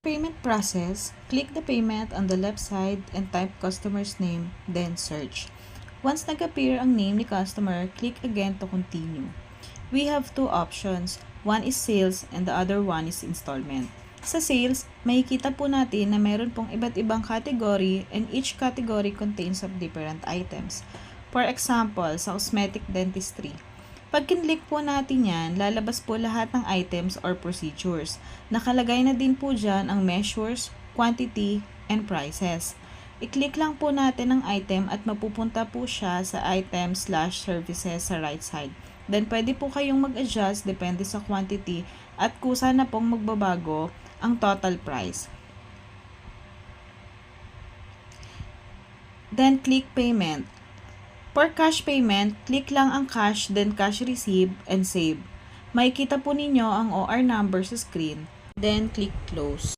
Payment process, click the payment on the left side and type customer's name, then search. Once nag-appear ang name ni customer, click again to continue. We have two options. One is sales and the other one is installment. Sa sales, makikita po natin na meron pong iba't ibang category and each category contains of different items. For example, sa cosmetic dentistry. Pag kinlik po natin yan, lalabas po lahat ng items or procedures. Nakalagay na din po dyan ang measures, quantity, and prices. I-click lang po natin ang item at mapupunta po siya sa item/services sa right side. Then pwede po kayong mag-adjust depende sa quantity at kusa na pong magbabago ang total price. Then click payment. For cash payment, click lang ang cash, then cash receive, and save. Makikita po ninyo ang OR number sa screen, then click close.